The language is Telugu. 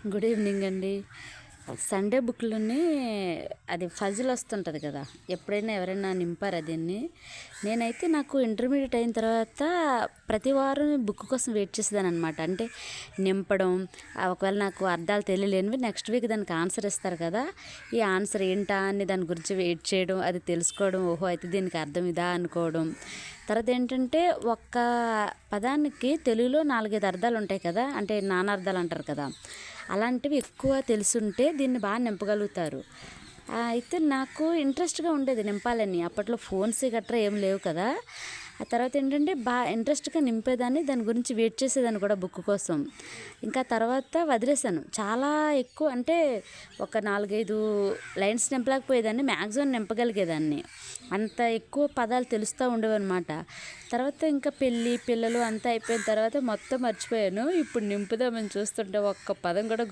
గుడ్ ఈవినింగ్ అండి. సండే బుక్‌లోని అది ఫజిల్ వస్తుంటది కదా! ఎప్పుడైనా ఎవరైనా నింపారా దీన్ని? నేనైతే నాకు ఇంటర్మీడియేట్ అయిన తర్వాత ప్రతి వారం బుక్ కోసం వెయిట్ చేసేదాన్ననమాట. అంటే నింపడం, ఒకవేళ నాకు అర్థాలు తెలియలేనివి నెక్స్ట్ వీక్ దానికి ఆన్సర్ ఇస్తారు కదా! ఈ ఆన్సర్ ఏంటా అని దాని గురించి వెయిట్ చేయడం, అది తెలుసుకోవడం, ఓహో! అయితే దీనికి అర్థం ఇదా అనుకోవడం. తర్వాత ఏంటంటే ఒక్క పదానికి తెలుగులో 4, 5 అర్థాలుంటాయి కదా! అంటే నానార్థాలు అంటారు కదా! అలాంటివి ఎక్కువ తెలిసుంటే దీన్ని బాగా నింపగలుగుతారు. అయితే నాకు ఇంట్రెస్ట్‌గా ఉండేది నింపాలని. అప్పట్లో ఫోన్స్ గట్రా ఏం లేవు కదా! ఆ తర్వాత ఏంటంటే ఇంట్రెస్ట్‌గా నింపేదాన్ని. దాని గురించి వెయిట్ చేసేదాన్ని కూడా బుక్ కోసం. ఇంకా తర్వాత వదిలేసాను. చాలా ఎక్కువ అంటే ఒక 4, 5 లైన్స్ నింపలేకపోయేదాన్ని. మ్యాక్సిమం నింపగలిగేదాన్ని. అంత ఎక్కువ పదాలు తెలుస్తా ఉండేవన్నమాట. తర్వాత ఇంకా పెళ్ళి, పిల్లలు అంతా అయిపోయిన తర్వాత మొత్తం మర్చిపోయాను. ఇప్పుడు నింపుదామని చూస్తుంటే ఒక్క పదం కూడా